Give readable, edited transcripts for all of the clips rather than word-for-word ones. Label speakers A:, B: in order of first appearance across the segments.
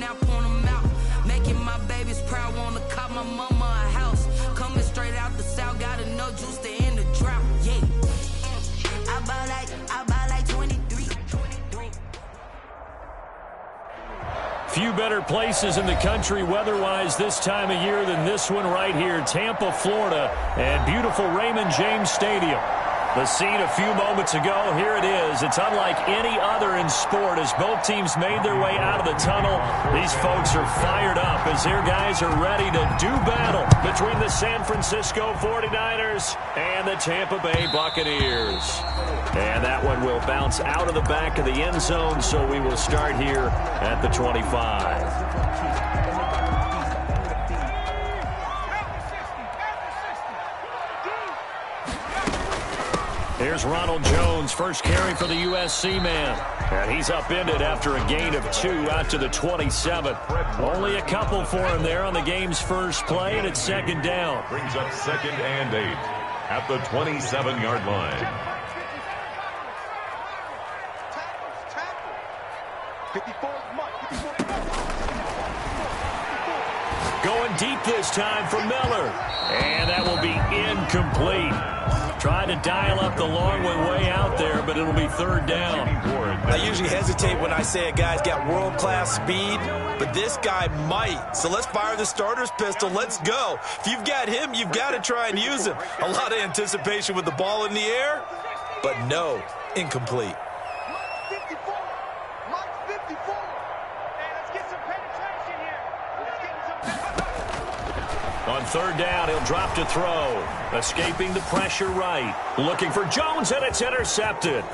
A: now point them out. Making my babies proud, wanna cop my mama a house. Coming straight out the south, got enough juice to end the drought. Yeah. I buy like 23.
B: Few better places in the country weather-wise this time of year than this one right here, Tampa, Florida, and beautiful Raymond James Stadium. The scene a few moments ago, here it is. It's unlike any other in sport as both teams made their way out of the tunnel. These folks are fired up as their guys are ready to do battle between the San Francisco 49ers and the Tampa Bay Buccaneers. And that one will bounce out of the back of the end zone, so we will start here at the 25. Here's Ronald Jones, first carry for the USC man. And he's upended after a gain of 2 out to the 27. Only a couple for him there on the game's first play, and it's second down.
C: Brings up 2nd and 8 at the 27-yard line.
D: 54.
B: Going deep this time for Miller. And that will be incomplete. Tried to dial up the long one way out there, but it'll be third down.
E: I usually hesitate when I say a guy's got world-class speed, but this guy might. So let's fire the starter's pistol. Let's go. If you've got him, you've got to try and use him. A lot of anticipation with the ball in the air, but no, incomplete.
B: On third down, he'll drop to throw. Escaping the pressure right. Looking for Jones, and it's intercepted.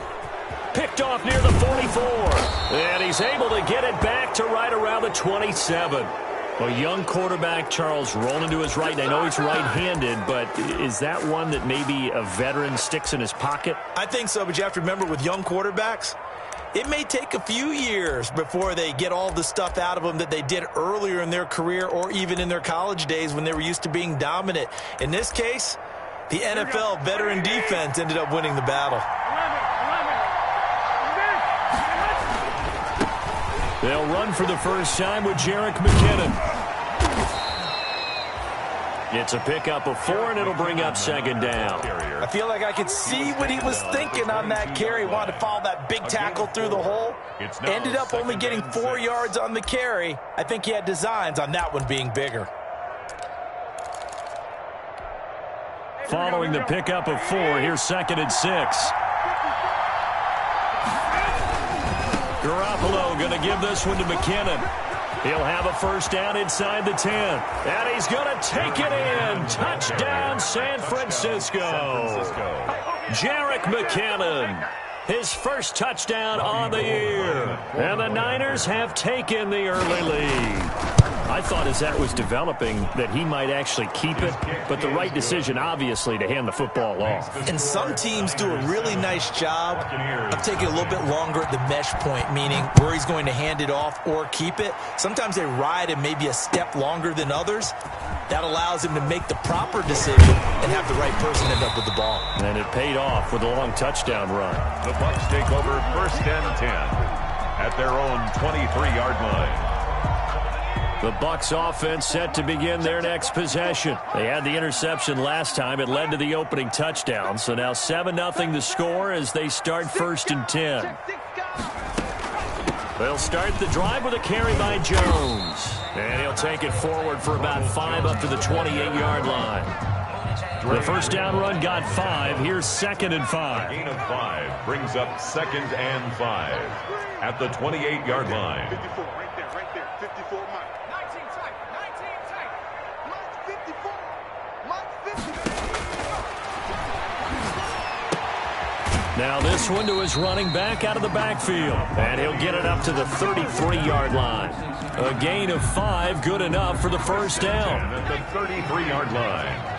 B: Picked off near the 44. And he's able to get it back to right around the 27. A young quarterback, Charles, rolling to his right. I know he's right-handed, but is that one that maybe a veteran sticks in his pocket?
E: I think so, but you have to remember with young quarterbacks, it may take a few years before they get all the stuff out of them that they did earlier in their career or even in their college days when they were used to being dominant. In this case, the NFL veteran defense ended up winning the battle.
B: They'll run for the first time with Jerick McKinnon. It's a pickup of 4, and it'll bring up second down.
E: I feel like I could see what he was thinking on that carry. Wanted to follow that big tackle through the hole. Ended up only getting 4 yards on the carry. I think he had designs on that one being bigger.
B: Following the pickup of 4, here's 2nd and 6. Garoppolo going to give this one to McKinnon. He'll have a first down inside the 10. And he's going to take it in. Touchdown, San Francisco. Jerick McKinnon, his first touchdown on the year. And the Niners have taken the early lead. I thought as that was developing that he might actually keep it, but the right decision, obviously, to hand the football off.
E: And some teams do a really nice job of taking a little bit longer at the mesh point, meaning where he's going to hand it off or keep it. Sometimes they ride him maybe a step longer than others. That allows him to make the proper decision and have the right person end up with the ball.
B: And it paid off with a long touchdown run.
C: The Bucs take over 1st and 10 at their own 23-yard line.
B: The Bucs offense set to begin their next possession. They had the interception last time. It led to the opening touchdown. So now 7-0 the score as they start 1st and 10. They'll start the drive with a carry by Jones. And he'll take it forward for about 5 up to the 28-yard line. The first down run got 5. Here's 2nd and 5.
C: Gain of 5 brings up 2nd and 5 at the 28-yard line.
D: 54, right there, 54, Mike. 19 tight, Mike 54, Mike 54.
B: Now this one to his running back out of the backfield. And he'll get it up to the 33-yard line. A gain of 5, good enough for the first down.
C: At the 33-yard line.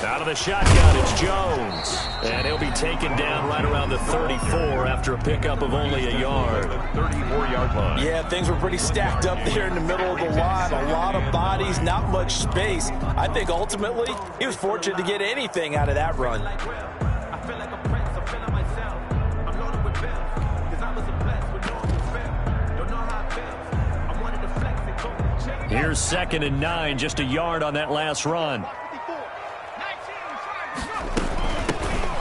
B: Out of the shotgun, it's Jones. And he'll be taken down right around the 34 after a pickup of only a yard.
C: 34-yard line.
E: Yeah, things were pretty stacked up there in the middle of the line. A lot of bodies, not much space. I think ultimately he was fortunate to get anything out of that run.
B: Here's 2nd and 9, just a yard on that last run.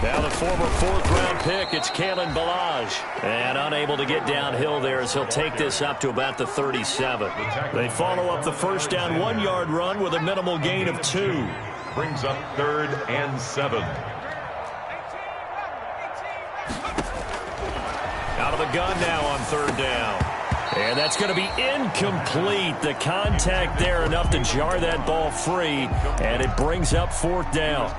B: Now the former 4th-round pick, it's Kalen Ballage. And unable to get downhill there as he'll take this up to about the 37. They follow up the first down 1-yard run with a minimal gain of 2.
C: Brings up 3rd and 7.
B: Out of the gun now on 3rd down. And that's going to be incomplete. The contact there enough to jar that ball free, and it brings up 4th down.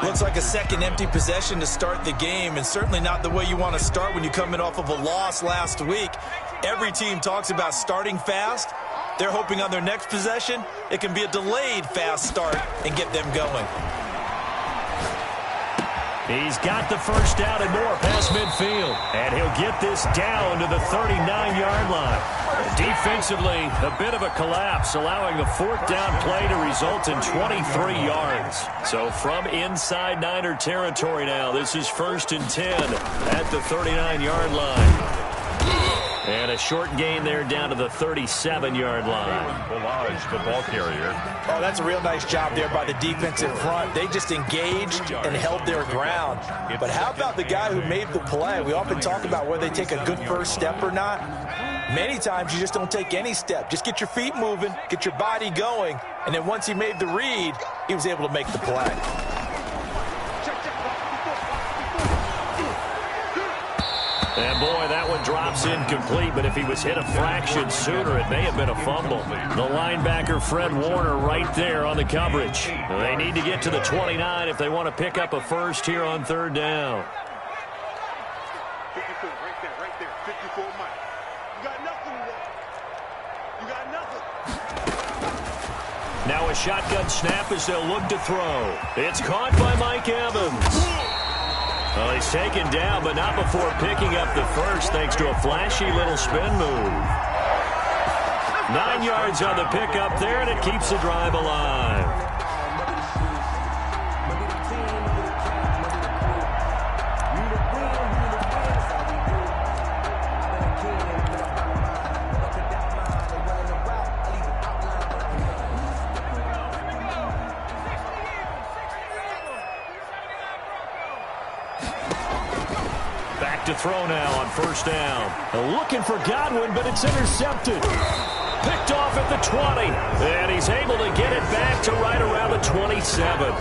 E: Looks like a second empty possession to start the game, and certainly not the way you want to start when you're coming off of a loss last week. Every team talks about starting fast. They're hoping on their next possession, it can be a delayed fast start and get them going.
B: He's got the first down and more past midfield. And he'll get this down to the 39-yard line. Defensively, a bit of a collapse, allowing the 4th down play to result in 23 yards. So from inside Niner territory now, this is 1st and 10 at the 39-yard line. And a short gain there down to the 37-yard line.
C: Ballage, the ball carrier.
E: Oh, that's a real nice job there by the defensive front. They just engaged and held their ground. But how about the guy who made the play? We often talk about whether they take a good first step or not. Many times you just don't take any step. Just get your feet moving, get your body going, and then once he made the read, he was able to make the play.
B: And boy, that one drops incomplete, but if he was hit a fraction sooner, it may have been a fumble. The linebacker, Fred Warner, right there on the coverage. They need to get to the 29 if they want to pick up a first here on 3rd down.
D: 54, right there, 54 Mike. You got nothing today. You got nothing.
B: Now a shotgun snap as they'll look to throw. It's caught by Mike Evans. Well, he's taken down, but not before picking up the first, thanks to a flashy little spin move. 9 yards on the pickup there, and it keeps the drive alive. To throw now on 1st down. Looking for Godwin, but it's intercepted. Picked off at the 20. And he's able to get it back to right around the 27.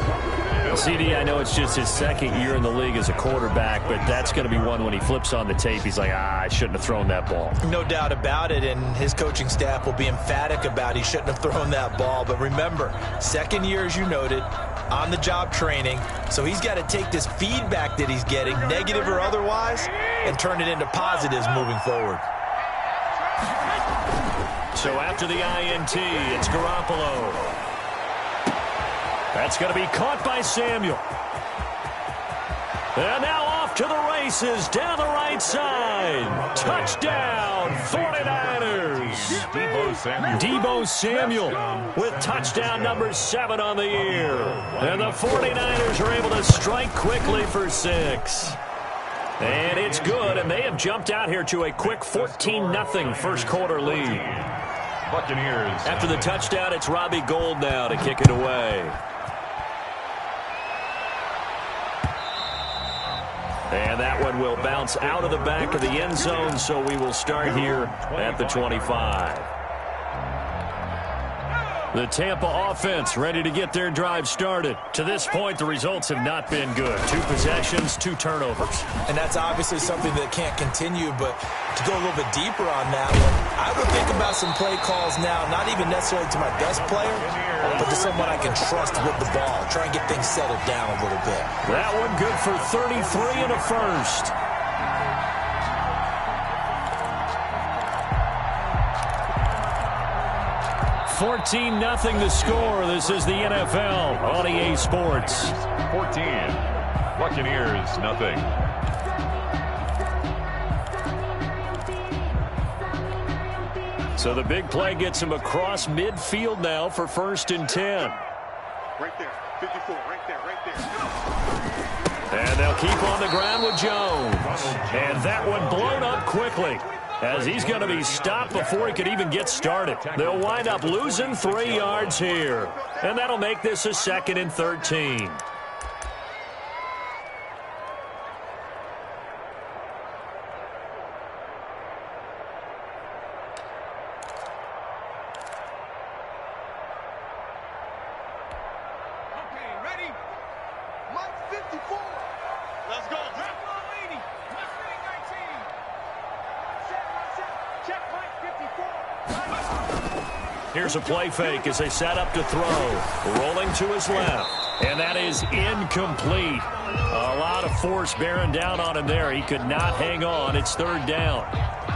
B: CD, I know it's just his 2nd year in the league as a quarterback, but that's going to be one when he flips on the tape. He's like, I shouldn't have thrown that ball.
E: No doubt about it, and his coaching staff will be emphatic about he shouldn't have thrown that ball. But remember, 2nd year, as you noted, on-the-job training, so he's got to take this feedback that he's getting, negative or otherwise, and turn it into positives moving forward.
B: So after the INT, it's Garoppolo. That's going to be caught by Samuel. And now off to the races down the right side. Touchdown, 49ers. Deebo Samuel with touchdown number 7 on the year. And the 49ers are able to strike quickly for 6. And it's good, and they have jumped out here to a quick 14-0 first quarter lead.
C: Buccaneers.
B: After the touchdown, it's Robbie Gould now to kick it away. And that one will bounce out of the back of the end zone, so we will start here at the 25. The Tampa offense ready to get their drive started. To this point, the results have not been good. 2 possessions, 2 turnovers.
E: And that's obviously something that can't continue, but to go a little bit deeper on that one, I would think about some play calls now, not even necessarily to my best player, but to someone I can trust with the ball. Try and get things settled down a little bit.
B: That one good for 33 and a first. 14-0 the score. This is the NFL on EA Sports.
C: 14. Buccaneers, nothing.
B: So the big play gets him across midfield now for 1st and 10.
D: Right there. 54. Right there. Right there.
B: And they'll keep on the ground with Jones. And that one blown up quickly, as he's going to be stopped before he could even get started. They'll wind up losing 3 yards here. And that'll make this a 2nd and 13. Here's a play fake as they set up to throw. Rolling to his left. And that is incomplete. A lot of force bearing down on him there. He could not hang on. It's 3rd down.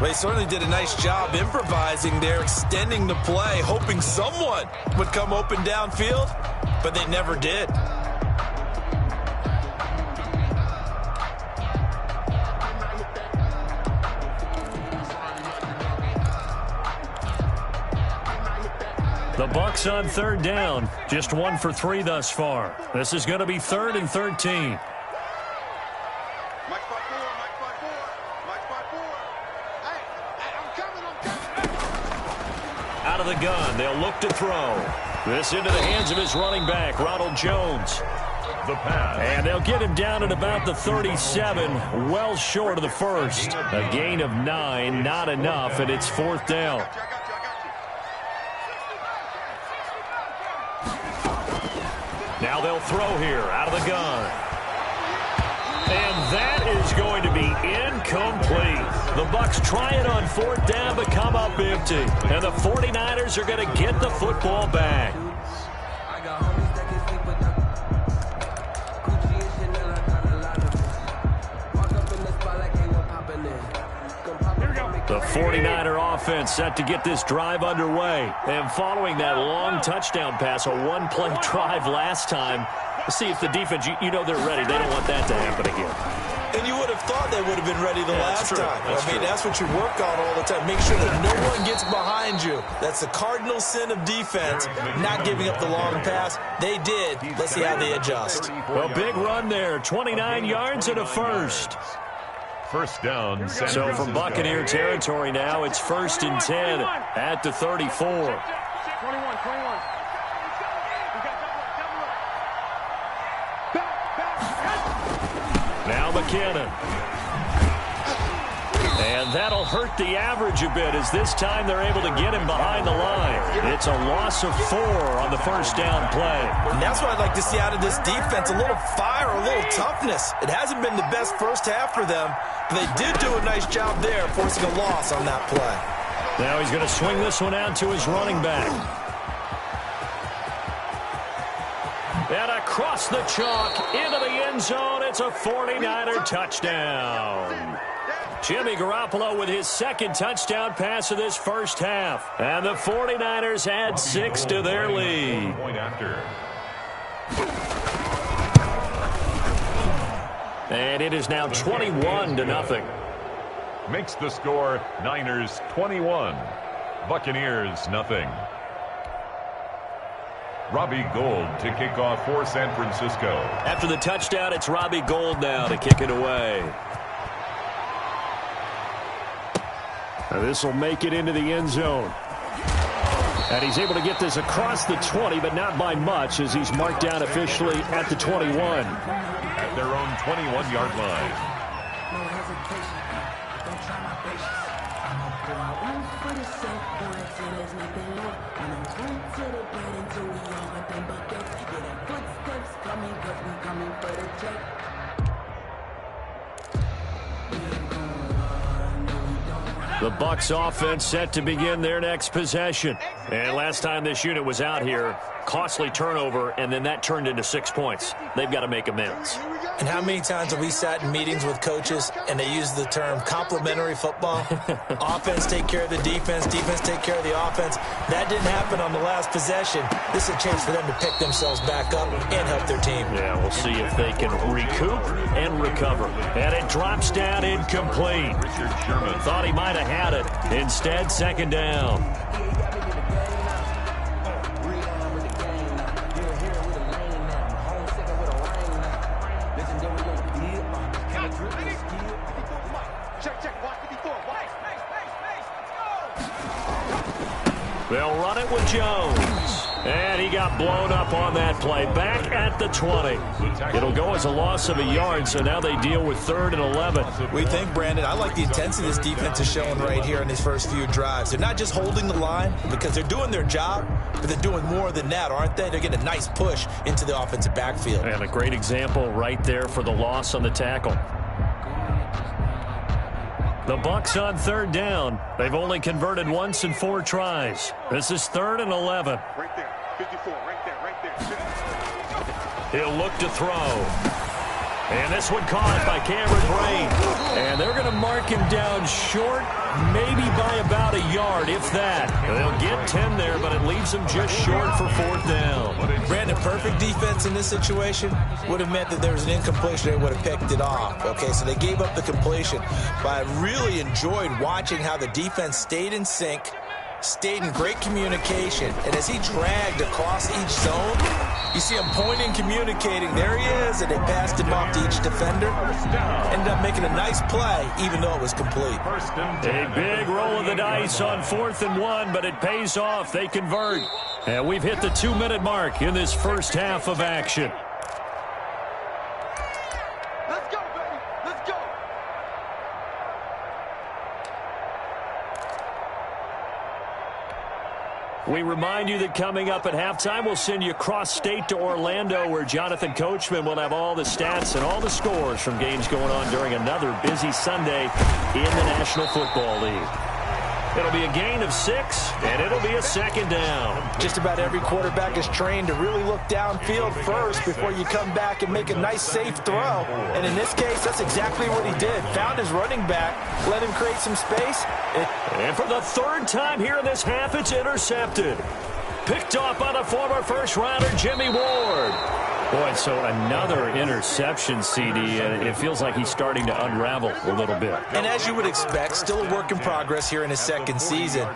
E: Well, he certainly did a nice job improvising there, extending the play, hoping someone would come open downfield, but they never did.
B: The Bucs on 3rd down. Just 1 for 3 thus far. This is going to be 3rd and 13. Out of the gun, they'll look to throw. This into the hands of his running back, Ronald Jones.
C: The pass.
B: And they'll get him down at about the 37, well short of the first. A gain of 9, not enough, and it's 4th down. Now they'll throw here out of the gun. And that is going to be incomplete. The Bucs try it on 4th down but come up empty. And the 49ers are going to get the football back. The 49er offense set to get this drive underway. And following that long touchdown pass, a 1-play drive last time, let's see if the defense, you know they're ready. They don't want that to happen again.
E: And you would have thought they would have been ready the last time. That's what you work on all the time. Make sure that no one gets behind you. That's the cardinal sin of defense, not giving up the long pass. They did. Let's see how they adjust.
B: A big run there, 29 yards and a first.
C: 1st down.
B: So from Buccaneer territory now, it's 1st and 10 at the 34.
D: 21.
B: Now McKinnon. And that'll hurt the average a bit as this time they're able to get him behind the line. It's a loss of 4 on the 1st down play.
E: And that's what I'd like to see out of this defense, a little fire, a little toughness. It hasn't been the best first half for them, but they did do a nice job there, forcing a loss on that play.
B: Now he's going to swing this one out to his running back. And across the chalk into the end zone, it's a 49er touchdown. Jimmy Garoppolo with his 2nd touchdown pass of this first half. And the 49ers add 6 to their lead.
C: Point after.
B: And it is now 21-0.
C: Makes the score Niners 21. Buccaneers nothing. Robbie Gould to kick off for San Francisco.
B: After the touchdown, it's Robbie Gould now to kick it away. This will make it into the end zone. And he's able to get this across the 20, but not by much, as he's marked down officially at the 21.
C: At their own 21-yard line.
B: The Bucs offense set to begin their next possession. And last time this unit was out here, costly turnover, and then that turned into 6 points. They've got to make amends.
E: And how many times have we sat in meetings with coaches and they use the term complementary football? Offense take care of the defense, defense take care of the offense. That didn't happen on the last possession. This is a chance for them to pick themselves back up and help their team.
B: Yeah, we'll see if they can recoup and recover. And it drops down incomplete.
C: Richard Sherman
B: thought he might have had it. Instead, 2nd down.
D: Check. Watch 54. Watch.
B: They'll run it with Jones. And he got blown up on that play. Back at the 20. It'll go as a loss of a yard, so now they deal with 3rd and 11.
E: We think, Brandon, I like the intensity this defense is showing right here in these first few drives. They're not just holding the line because they're doing their job, but they're doing more than that, aren't they? They're getting a nice push into the offensive backfield.
B: And a great example right there for the loss on the tackle. The Bucs on 3rd down. They've only converted once in 4 tries. This is 3rd and 11.
D: Right there. 54. Right there.
B: He'll look to throw. And this one caught by Cameron Brain. And they're going to mark him down short, maybe by about a yard, if that. They'll get 10 there, but it leaves them just short for 4th down.
E: Brandon, perfect defense in this situation would have meant that there was an incompletion. They would have picked it off. Okay, so they gave up the completion. But I really enjoyed watching how the defense stayed in sync, stayed in great communication, and as he dragged across each zone, you see him pointing, communicating. There he is, and they passed him off to each defender. Ended up making a nice play, even though it was complete.
B: A big roll of the dice on 4th and 1, but it pays off. They convert. And we've hit the 2-minute mark in this first half of action.
D: Let's go, baby. Let's go.
B: We remind you that coming up at halftime, we'll send you cross-state to Orlando, where Jonathan Coachman will have all the stats and all the scores from games going on during another busy Sunday in the National Football League. It'll be a gain of 6, and it'll be a 2nd down.
E: Just about every quarterback is trained to really look downfield first before you come back and make a nice, safe throw. And in this case, that's exactly what he did. Found his running back, let him create some space.
B: And for the 3rd time here in this half, it's intercepted. Picked off by the former first-rounder, Jimmy Ward. Boy, so another interception, CD, and it feels like he's starting to unravel a little bit.
E: And as you would expect, still a work in progress here in his 2nd season.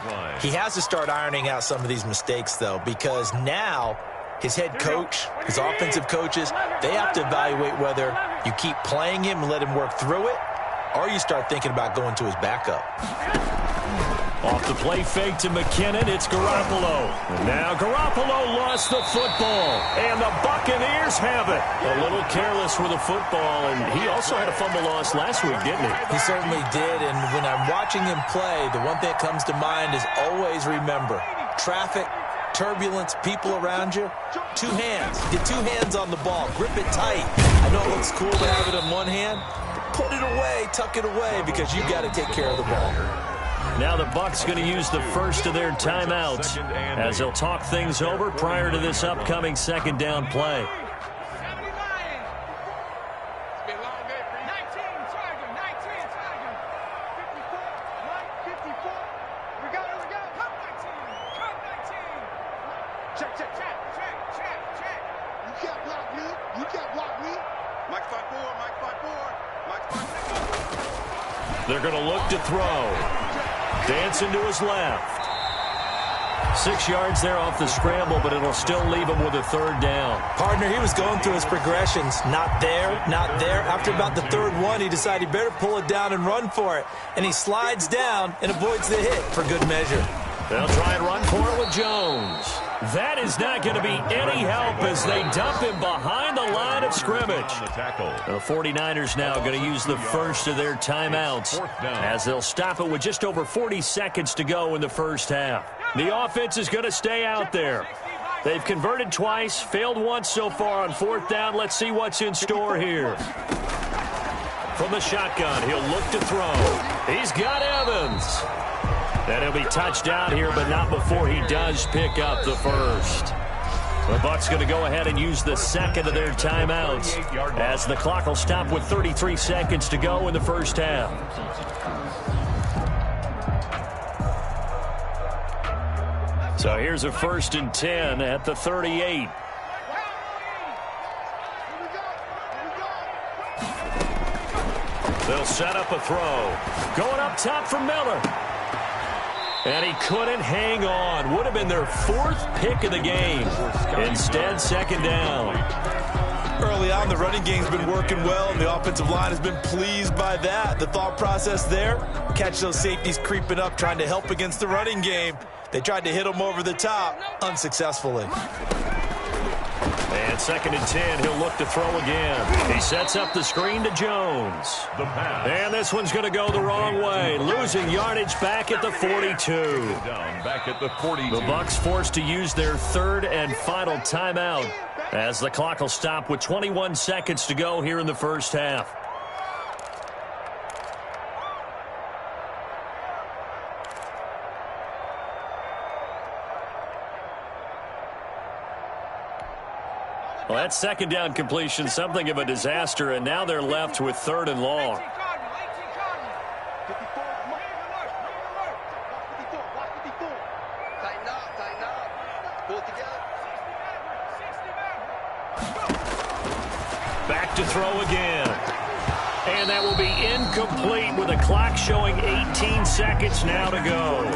E: He has to start ironing out some of these mistakes, though, because now his head coach, his offensive coaches, they have to evaluate whether you keep playing him and let him work through it, or you start thinking about going to his backup.
B: Off the play fake to McKinnon, it's Garoppolo. Now Garoppolo lost the football, and the Buccaneers have it. A little careless with the football, and he also had a fumble loss last week, didn't he?
E: He certainly did, and when I'm watching him play, the one thing that comes to mind is always remember, traffic, turbulence, people around you, 2 hands. Get 2 hands on the ball. Grip it tight. I know it looks cool to have it in one hand, but put it away, tuck it away, because you've got to take care of the ball.
B: Now the Bucs going to use the first of their timeouts as they'll talk things over prior to this upcoming 2nd down play. They're going to look to throw. Dancing to his left. 6 yards there off the scramble, but it'll still leave him with a 3rd down.
E: Partner, he was going through his progressions. Not there, not there. After about the 3rd one, he decided he better pull it down and run for it. And he slides down and avoids the hit for good measure.
B: They'll try and run for it with Jones. That is not going to be any help as they dump him behind the line of scrimmage. The 49ers now going to use the first of their timeouts as they'll stop it with just over 40 seconds to go in the first half. The offense is going to stay out there. They've converted twice, failed once so far on 4th down. Let's see what's in store here. From the shotgun, he'll look to throw. He's got Evans. And he'll be touchdown here, but not before he does pick up the first. The Bucs going to go ahead and use the 2nd of their timeouts as the clock will stop with 33 seconds to go in the first half. So here's a 1st and 10 at the 38. They'll set up a throw. Going up top for Miller. And he couldn't hang on. Would have been their 4th pick of the game. Instead, 2nd down.
E: Early on, the running game's been working well, and the offensive line has been pleased by that. The thought process there, catch those safeties creeping up, trying to help against the running game. They tried to hit them over the top, unsuccessfully.
B: And 2nd and 10, he'll look to throw again. He sets up the screen to Jones. And this one's going to go the wrong way, losing yardage back at the 42.
C: Back at the 42.
B: The Bucs forced to use their 3rd and final timeout, as the clock will stop with 21 seconds to go here in the first half. Well, that 2nd down completion, something of a disaster, and now they're left with 3rd and long. Back to throw again. And that will be incomplete with a clock showing 18 seconds now to go.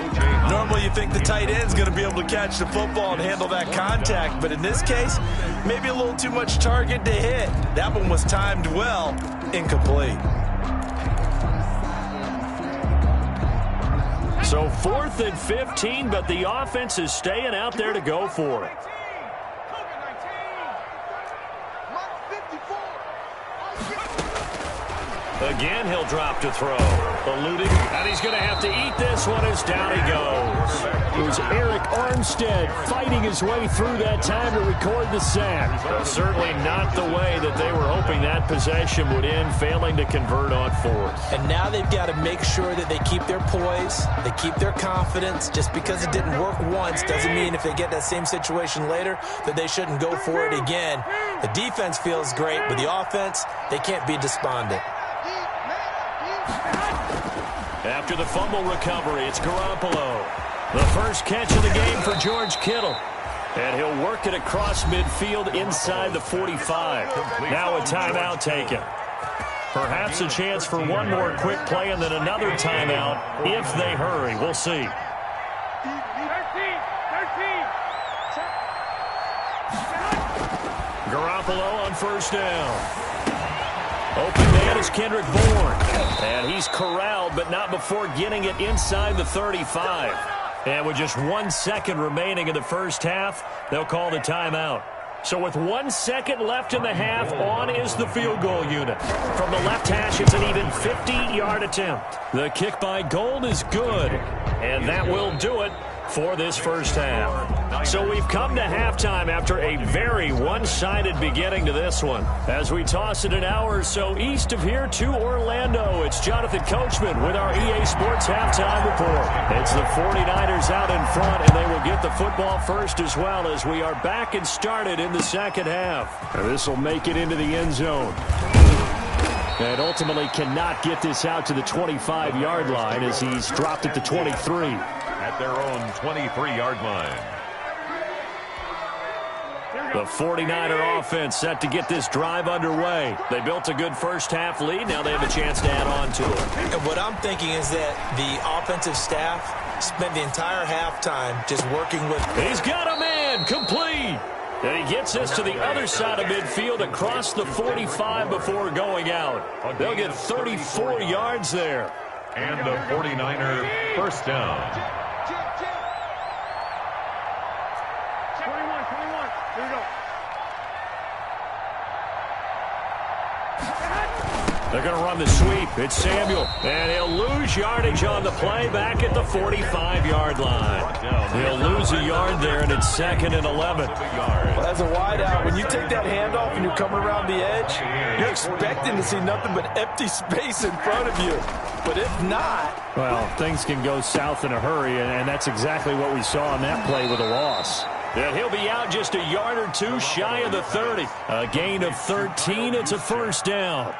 E: Normally you think the tight end's going to be able to catch the football and handle that contact, but in this case, maybe a little too much target to hit. That one was timed well, incomplete.
B: So 4th and 15, but the offense is staying out there to go for it. Again, he'll drop to throw. Eluding, and he's going to have to eat this one as down he goes. It was Eric Armstead fighting his way through that time to record the sack. But certainly not the way that they were hoping that possession would end, failing to convert on 4th.
E: And now they've got to make sure that they keep their poise, they keep their confidence. Just because it didn't work once doesn't mean if they get that same situation later that they shouldn't go for it again. The defense feels great, but the offense, they can't be despondent.
B: After the fumble recovery, it's Garoppolo. The first catch of the game for George Kittle. And he'll work it across midfield inside the 45. Now a timeout taken. Perhaps a chance for one more quick play and then another timeout if they hurry. We'll see.
D: 13.
B: Garoppolo on 1st down. Open man is Kendrick Bourne. And he's corralled, but not before getting it inside the 35. And with just 1 second remaining in the first half, they'll call the timeout. So with 1 second left in the half, on is the field goal unit. From the left hash, it's an even 50-yard attempt. The kick by Gold is good, and that will do it for this first half. So we've come to halftime after a very one-sided beginning to this one. As we toss it an hour or so east of here to Orlando, it's Jonathan Coachman with our EA Sports Halftime Report. It's the 49ers out in front, and they will get the football first as well as we are back and started in the second half. And this will make it into the end zone. And ultimately cannot get this out to the 25-yard line as he's dropped at the 23.
C: At their own 23-yard line.
B: The 49er offense set to get this drive underway. They built a good first half lead. Now they have a chance to add on to it.
E: And what I'm thinking is that the offensive staff spent the entire halftime just working with...
B: He's got a man, complete. And he gets this to the other side of midfield across the 45 before going out. They'll get 34 yards there.
C: And the 49er first down.
D: 21. Here we go.
B: They're going to run the sweep. It's Samuel. And he'll lose yardage on the play back at the 45-yard line. He'll lose a yard there, and it's 2nd and 11.
E: Well, as a wideout, when you take that handoff and you're coming around the edge, you're expecting to see nothing but empty space in front of you. But if not...
B: Well, things can go south in a hurry, and that's exactly what we saw on that play with a loss. And he'll be out just a yard or two shy of the 30. A gain of 13. It's a first down.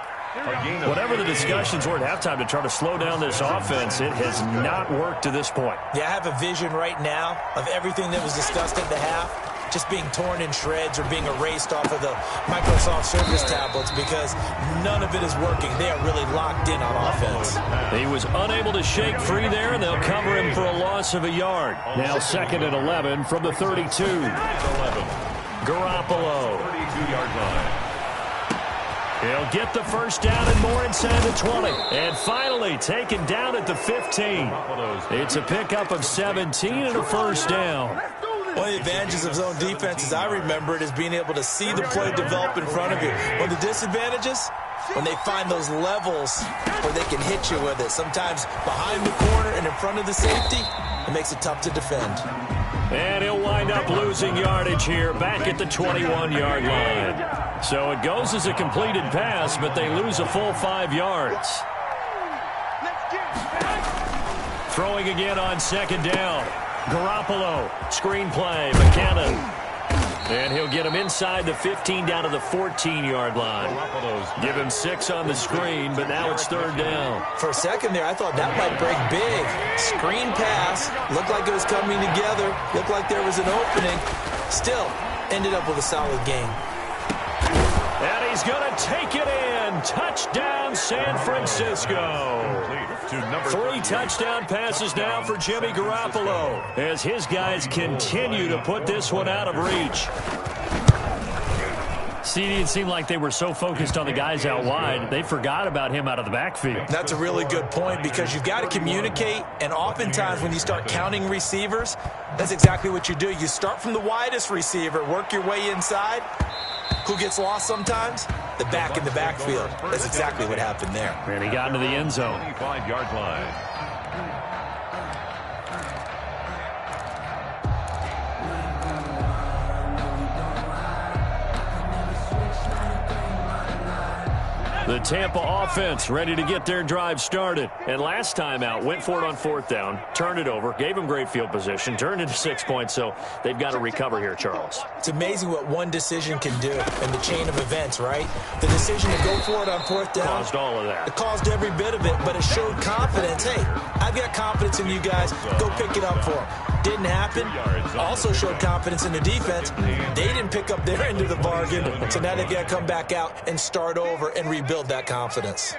B: Whatever the discussions were at halftime to try to slow down this offense, it has not worked to this point.
E: Yeah, I have a vision right now of everything that was discussed at the half just being torn in shreds or being erased off of the Microsoft Surface tablets because none of it is working. They are really locked in on offense.
B: He was unable to shake free there, and they'll cover him for a loss of a yard. Now 2nd and 11 from the 32. Garoppolo.
C: 32-yard line.
B: He'll get the first down and more inside the 20. And finally taken down at the 15. It's a pickup of 17 and a first down.
E: One of the advantages of zone defense, as I remember it, is being able to see the play develop in front of you. One of the disadvantages, when they find those levels where they can hit you with it. Sometimes behind the corner and in front of the safety, it makes it tough to defend.
B: And he'll wind up losing yardage here back at the 21-yard line. So it goes as a completed pass, but they lose a full 5 yards. Throwing again on second down. Garoppolo, screen play, McKinnon. And he'll get him inside the 15 down to the 14-yard line. Give him 6 on the screen, but now it's third down.
E: For a second there, I thought that might break big. Screen pass, looked like it was coming together, looked like there was an opening. Still, ended up with a solid game.
B: And he's going to take it in. Touchdown, San Francisco. 3 touchdown passes now for Jimmy Garoppolo as his guys continue to put this one out of reach. See, it seemed like they were so focused on the guys out wide, they forgot about him out of the backfield.
E: That's a really good point because you've got to communicate, and oftentimes when you start counting receivers, that's exactly what you do. You start from the widest receiver, work your way inside. Who gets lost sometimes? The back in the backfield. That's exactly what happened there.
B: And he got into the end zone.
C: 25-yard line.
B: The Tampa offense ready to get their drive started. And last time out, went for it on 4th down, turned it over, gave them great field position, turned into 6 points, so they've got to recover here, Charles.
E: It's amazing what one decision can do in the chain of events, right? The decision to go for it on 4th down.
B: Caused all of that.
E: It caused every bit of it, but it showed confidence. Hey, I've got confidence in you guys. Go pick it up for them. Didn't happen. Also showed confidence in the defense. They didn't pick up their end of the bargain, so now they've got to come back out and start over and rebuild that confidence.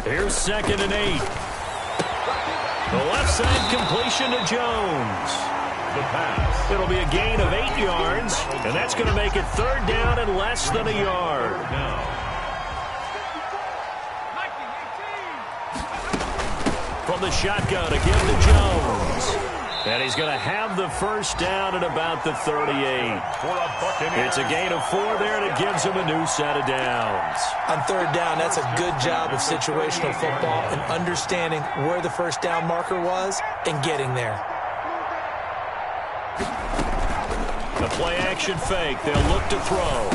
B: Here's 2nd and 8. The left side completion to Jones.
C: The pass.
B: It'll be a gain of 8 yards, and that's going to make it 3rd down and less than a yard. From the shotgun again to Jones. And he's going to have the first down at about the 38. It's a gain of 4 there, and it gives him a new set of downs.
E: On 3rd down, that's a good job of situational football and understanding where the first down marker was and getting there.
B: The play-action fake. They'll look to throw.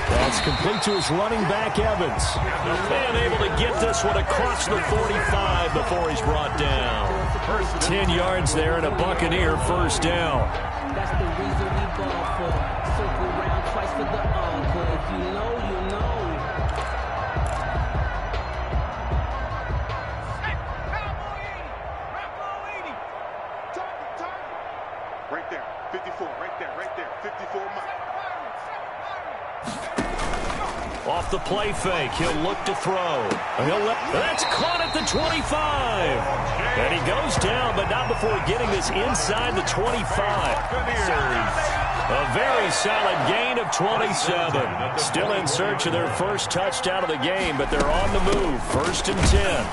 B: That's complete to his running back, Evans. And able to get this one across the 45 before he's brought down. 10 yards there and a Buccaneer first down.
F: That's the reason we ball for. Circle round twice for the encore. If you know, you know.
D: Right there, 54, right there, 54 miles.
B: Off the play fake, he'll look to throw. That's caught at the 25. And he goes down, but not before getting this inside the 25. A very solid gain of 27. Still in search of their first touchdown of the game, but they're on the move. 1st and 10.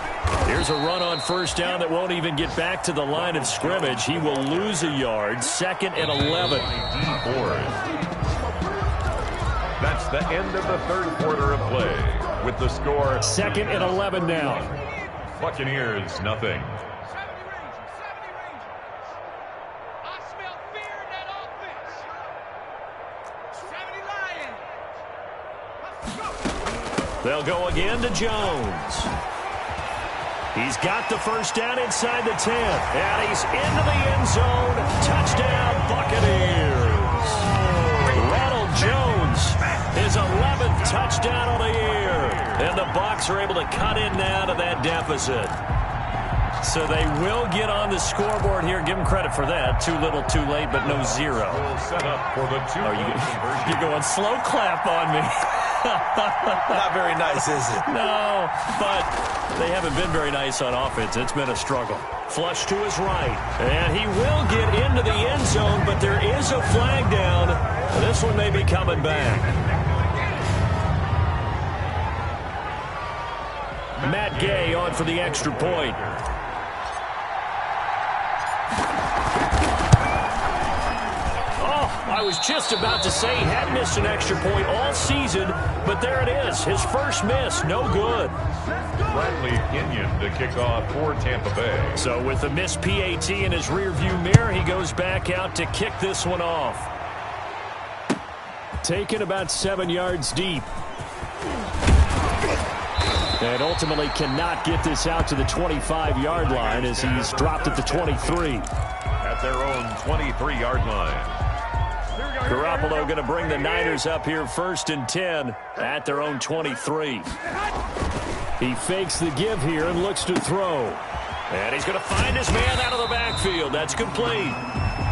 B: Here's a run on 1st down that won't even get back to the line of scrimmage. He will lose a yard. 2nd and 11.
C: That's the end of the 3rd quarter of play with the score
B: 2nd and 11 now.
C: Buccaneers, nothing.
B: They'll go again to Jones. He's got the first down inside the 10. And he's into the end zone. Touchdown, Buccaneers. Ronald Jones, his 11th touchdown of the year. And the Bucs are able to cut in now to that deficit. So they will get on the scoreboard here. Give them credit for that. Too little, too late, but no zero.
C: Set up for the
B: You're going slow clap on me.
E: Not very nice, is it?
B: No, but they haven't been very nice on offense. It's been a struggle. Flush to his right. And he will get into the end zone, but there is a flag down. This one may be coming back. Matt Gay on for the extra point. I was just about to say he had missed an extra point all season, but there it is. His first miss, no good.
C: Bradley Kenyon to kick off for Tampa Bay.
B: So with the missed PAT in his rearview mirror, he goes back out to kick this one off. Taken about 7 yards deep. And ultimately cannot get this out to the 25-yard line as he's dropped at the 23.
C: At their own 23-yard line.
B: Garoppolo going to bring the Niners up here 1st and 10 at their own 23. He fakes the give here and looks to throw. And he's going to find his man out of the backfield. That's complete.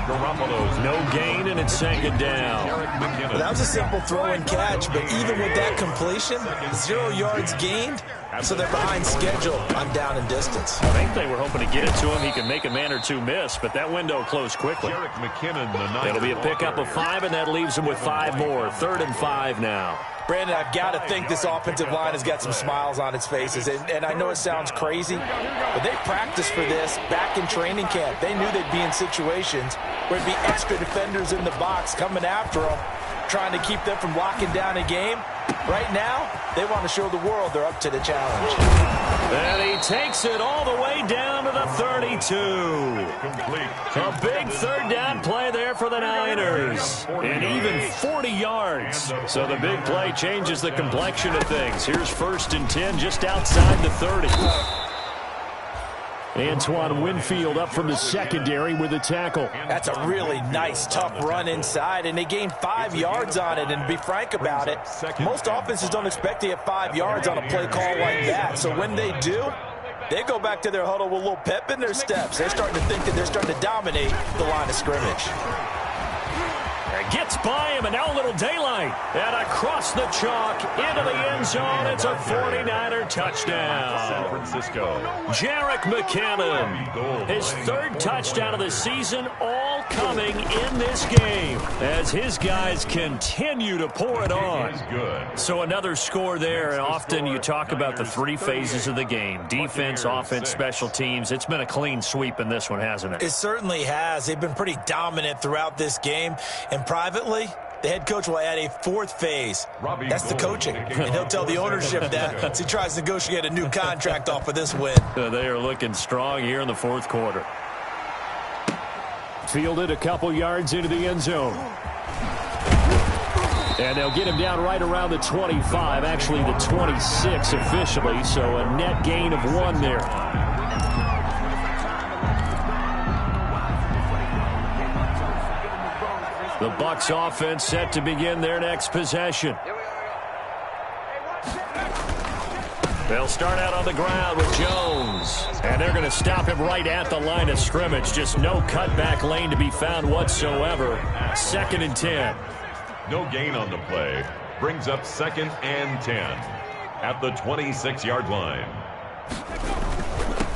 C: Garoppolo's
B: no gain, and it's second down.
E: Well, that was a simple throw and catch, but even with that completion, 0 yards gained, so they're behind schedule on down and distance.
B: I think they were hoping to get it to him. He could make a man or two miss, but that window closed quickly. It'll be a pickup of 5, and that leaves him with 5 more. 3rd and 5 now.
E: Brandon, I've got to think this offensive line has got some smiles on its faces. And I know it sounds crazy, but they practiced for this back in training camp. They knew they'd be in situations where it'd be extra defenders in the box coming after them, trying to keep them from locking down a game. Right now, they want to show the world they're up to the challenge.
B: And he takes it all the way down to the 32. A big 3rd down play there for the Niners. And even 40 yards. So the big play changes the complexion of things. Here's 1st and 10 just outside the 30. Antoine Winfield up from the secondary with a tackle.
E: That's a really nice, tough run inside, and they gained 5 yards on it. And to be frank about it, most offenses don't expect to get 5 yards on a play call like that. So when they do, they go back to their huddle with a little pep in their steps. They're starting to think that they're starting to dominate the line of scrimmage.
B: Gets by him, and now a little daylight. And across the chalk, into the end zone, it's a 49er touchdown.
C: San Francisco.
B: Jerick McKinnon, his 3rd touchdown of the season, all coming in this game as his guys continue to pour it on. So another score there, and often you talk about the 3 phases of the game. Defense, offense, special teams. It's been a clean sweep in this one, hasn't it?
E: It certainly has. They've been pretty dominant throughout this game, and privately, the head coach will add a 4th phase. That's the coaching. And he'll tell the ownership that as he tries to negotiate a new contract off of this win.
B: They are looking strong here in the 4th quarter. Fielded a couple yards into the end zone. And they'll get him down right around the 25, actually the 26 officially, so a net gain of 1 there. The Bucs offense set to begin their next possession. They'll start out on the ground with Jones. And they're going to stop him right at the line of scrimmage. Just no cutback lane to be found whatsoever. 2nd and 10.
C: No gain on the play. Brings up 2nd and 10 at the 26-yard line.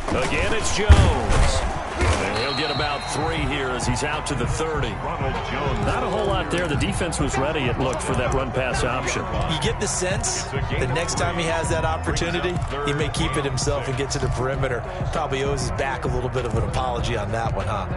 B: Again, it's Jones. And he'll get about 3 here as he's out to the 30. Not a whole lot there. The defense was ready, it looked, for that run-pass option.
E: You get the sense that next time he has that opportunity, he may keep it himself and get to the perimeter. Probably owes his back a little bit of an apology on that one, huh?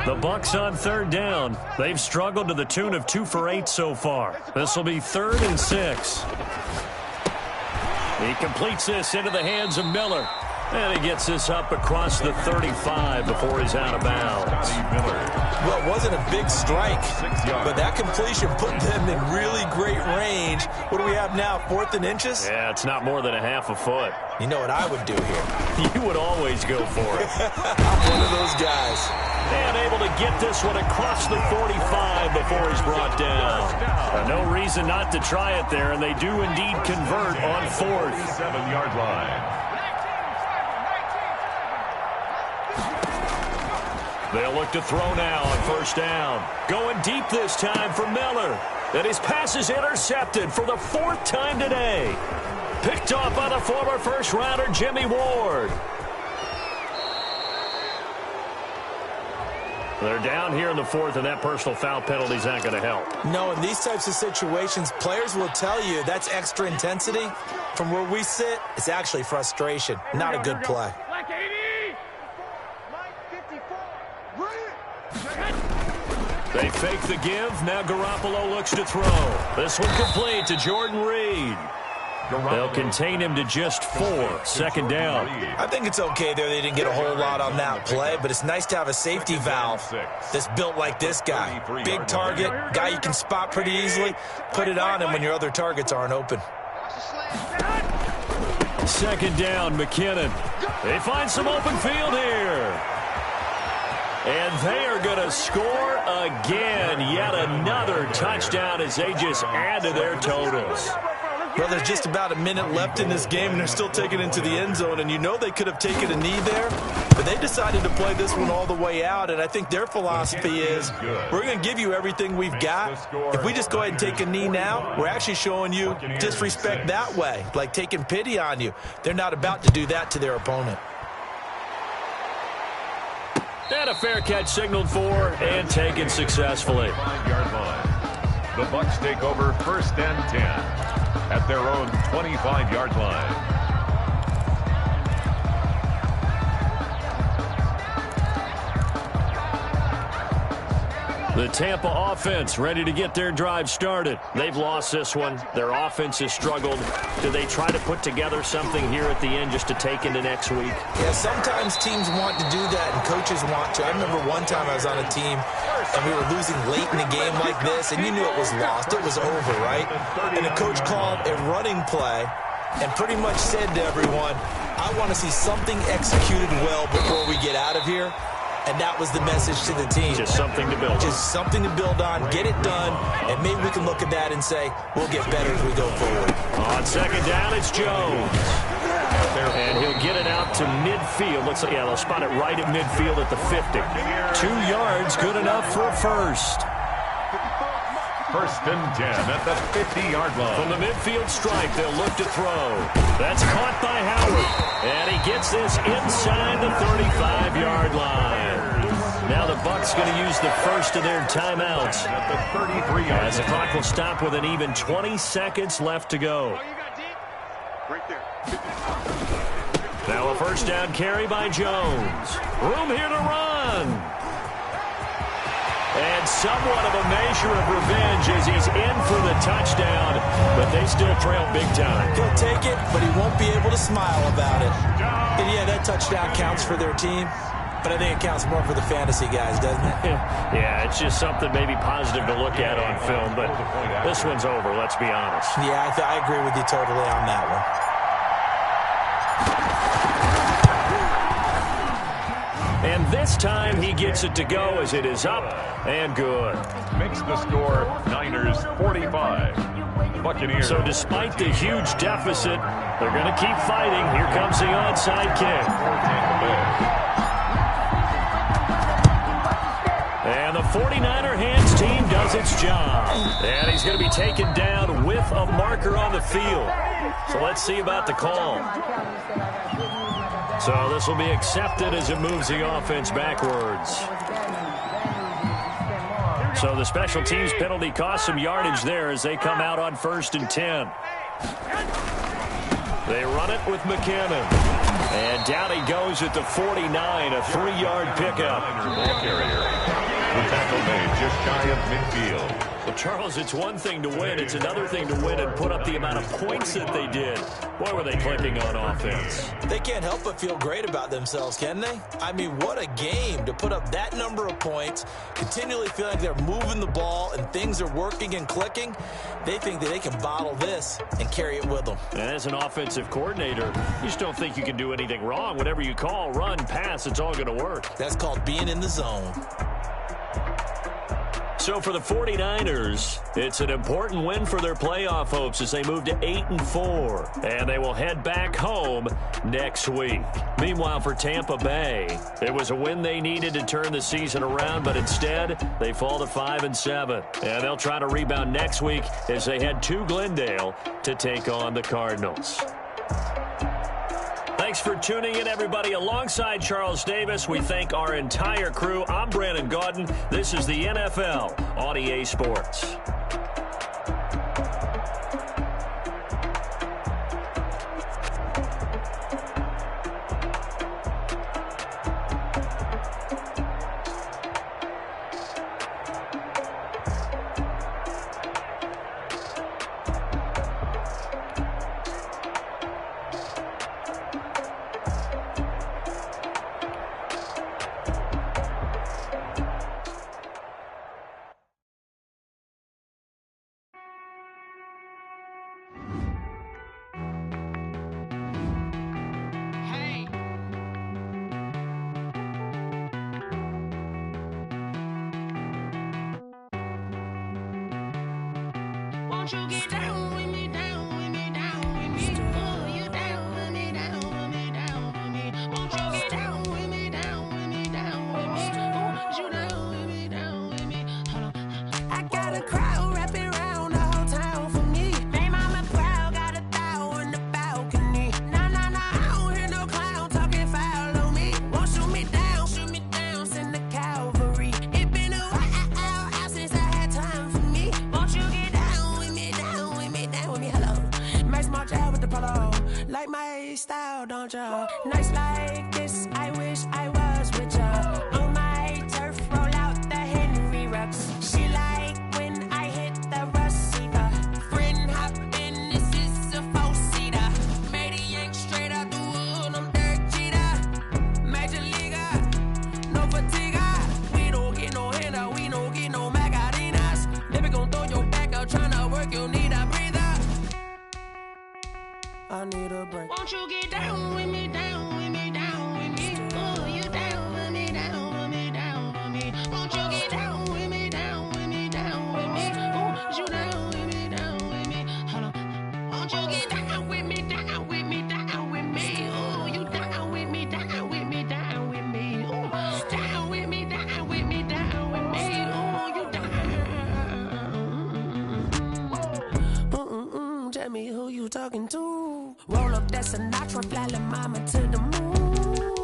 B: The Bucs on 3rd down. They've struggled to the tune of 2 for 8 so far. This will be 3rd and 6. He completes this into the hands of Miller. And he gets this up across the 35 before he's out of bounds.
E: Well, it wasn't a big strike, but that completion put them in really great range. What do we have now, 4th and inches?
B: Yeah, it's not more than a half a foot.
E: You know what I would do here?
B: You would always go for it.
E: I'm one of those guys.
B: And able to get this one across the 45 before he's brought down. No reason not to try it there, and they do indeed convert on 4th.
C: 7-yard line.
B: They'll look to throw now on 1st down. Going deep this time for Miller. And his pass is intercepted for the 4th time today. Picked off by the former 1st-rounder Jimmy Ward. They're down here in the fourth, and that personal foul penalty is not going to help.
E: No, in these types of situations, players will tell you that's extra intensity. From where we sit, it's actually frustration, not a good play.
B: They fake the give. Now Garoppolo looks to throw. This one complete to Jordan Reed. They'll contain him to just 4. Second down.
E: I think it's okay there. They didn't get a whole lot on that play, but it's nice to have a safety valve that's built like this guy. Big target, guy you can spot pretty easily. Put it on him when your other targets aren't open.
B: Second down, McKinnon. They find some open field here. And they are going to score again. Yet another touchdown as they just add to their totals.
E: Well, there's just about a minute left in this game, and they're still taking it into the end zone. And you know they could have taken a knee there, but they decided to play this one all the way out. And I think their philosophy is, we're going to give you everything we've got. If we just go ahead and take a knee now, we're actually showing you disrespect that way, like taking pity on you. They're not about to do that to their opponent.
B: And a fair catch signaled for and taken successfully.
C: 5-yard line. The Bucs take over 1st and 10 at their own 25-yard line.
B: The Tampa offense ready to get their drive started. They've lost this one. Their offense has struggled. Do they try to put together something here at the end just to take into next week?
E: Yeah, sometimes teams want to do that and coaches want to. I remember one time I was on a team and we were losing late in a game like this, and you knew it was lost. It was over, right? And the coach called a running play and pretty much said to everyone, I want to see something executed well before we get out of here. And that was the message to the team.
B: Just something to build on.
E: Just something to build on, get it done, and maybe we can look at that and say, we'll get better as we go forward.
B: On second down, it's Jones. And he'll get it out to midfield. Looks like, yeah, they'll spot it right at midfield at the 50. 2 yards, good enough for a first.
C: 1st and 10 at the 50-yard line.
B: From the midfield stripe, they'll look to throw. That's caught by Howard. And he gets this inside the 35-yard line. Now the Bucs going to use the first of their timeouts.
C: At the 33-yard line.
B: As the clock will stop with an even 20 seconds left to go. Now a first down carry by Jones. Room here to run. And somewhat of a measure of revenge as he's in for the touchdown, but they still trail big time.
E: He'll take it, but he won't be able to smile about it. And yeah, that touchdown counts for their team, but I think it counts more for the fantasy guys, doesn't it?
B: Yeah, it's just something maybe positive to look at on film, but this one's over, let's be honest.
E: Yeah, I agree with you totally on that one.
B: And this time he gets it to go as it is up and good.
C: Makes the score Niners 45. Buccaneers.
B: So despite the huge deficit, they're going to keep fighting. Here comes the onside kick. And the 49er hands team does its job. And he's going to be taken down with a marker on the field. So let's see about the call. So this will be accepted as it moves the offense backwards. So the special teams penalty cost some yardage there as they come out on 1st and 10. They run it with McKinnon. And down he goes at the 49, a 3-yard pickup.
C: The tackle made just shy of midfield.
B: Well, Charles, it's one thing to win. It's another thing to win and put up the amount of points that they did. Boy, were they clicking on offense.
E: They can't help but feel great about themselves, can they? I mean, what a game to put up that number of points, continually feel like they're moving the ball and things are working and clicking. They think that they can bottle this and carry it with them.
B: And as an offensive coordinator, you just don't think you can do anything wrong. Whatever you call, run, pass, it's all going to work.
E: That's called being in the zone.
B: So for the 49ers, it's an important win for their playoff hopes as they move to 8-4. And they will head back home next week. Meanwhile, for Tampa Bay, it was a win they needed to turn the season around, but instead, they fall to 5-7. And they'll try to rebound next week as they head to Glendale to take on the Cardinals. Thanks for tuning in, everybody. Alongside Charles Davis, we thank our entire crew. I'm Brandon Gaudin. This is the NFL on EA Sports.
G: Won't you get down with me, down with me, down with me? Oh, you down with me, down with me, down with me. Won't you get down with me, down with me, down with me? Oh, you down with me, down with me? Hold on. I got a crowd wrapping around the whole town for me. They mama proud, got a thou in the balcony. Nah, nah, nah, I don't hear no clown talking foul on me. Won't shoot me down, send the cavalry. It been a while since I had time for me. Won't you get down with me, down with me, down with me? Hello. Max March out with the polo. Like my style, don't ya? Nights like this, I wish I was with ya. On my turf, roll out the Henry Rux. She like when I hit the receiver. Friend hop in, this is a four-seater. Made a yank straight out the wood, I'm Derek Jeter. Major leaguer, no fatigue. We don't get no handout, we don't get no Macarinas. Never gon' throw your back out, tryna work, you need a breather. I need a break. Won't you get down with me, down with me, down with me? Oh, you down with me, down with me, down with me? Won't you get down with me, down with me, down with me? Oh, you down with me, down with me? Hold on. Won't you get down with me, down with me, down with me? Oh, you down with me, down with me, down with me? Oh, down with me, down with me, down with me? Oh, you down. Tell me who you talking to. Roll up that Sinatra, fly la mama to the moon.